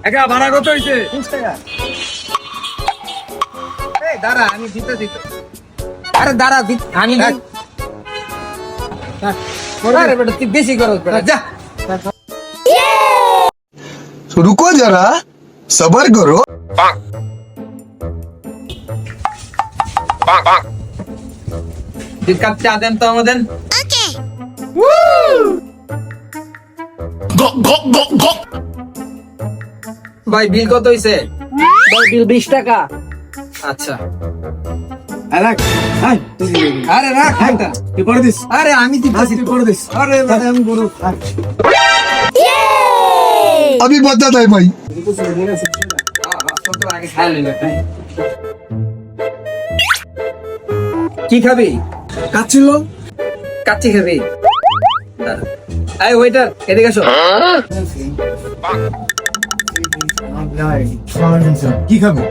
একা ভাড়া কত হইছে? 20 টাকা। এই দাঁড়া, আমি দিতে দিতে। আরে দাঁড়া, আমি থাক। আরে বেটা তুই বেশি করছ বেটা, যা। रुको जरा सबर करो। দুই কাপ চা দেন তো আমাদের। ভাই বিল কত হইছে? বিল 20 টাকা। আচ্ছা রাখ হাই আরে রাখ ফোনটা। তুই করে দিস আরে আমি দিতেছি, তুই করে দিস আরে বেটা আমি বড়। अभी बताता है भाई। আগে খাই লইলে। কি খাবি? কাচ্ছিল কাচ্চি খাবি? এই ওয়েটার এদিকে আসো। কি খাবো?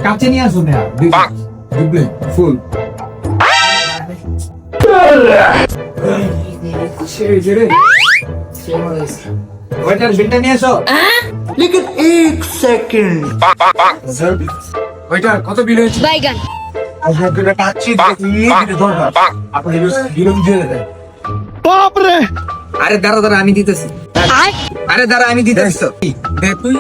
কাচ্চি নিয়ে আসো না। দুবলে ফুল ওয়েটার বিলটা নিয়ে আসো। ওইটা কত বিল হয়েছে? বাইগান আপনার কাচ্ছি আপনি বিল দিয়ে দেন। আরে দাঁড়া দাঁড়া আমি দিতেছি। আরে দাঁড়া আমি দিতেছি তো। দে তুই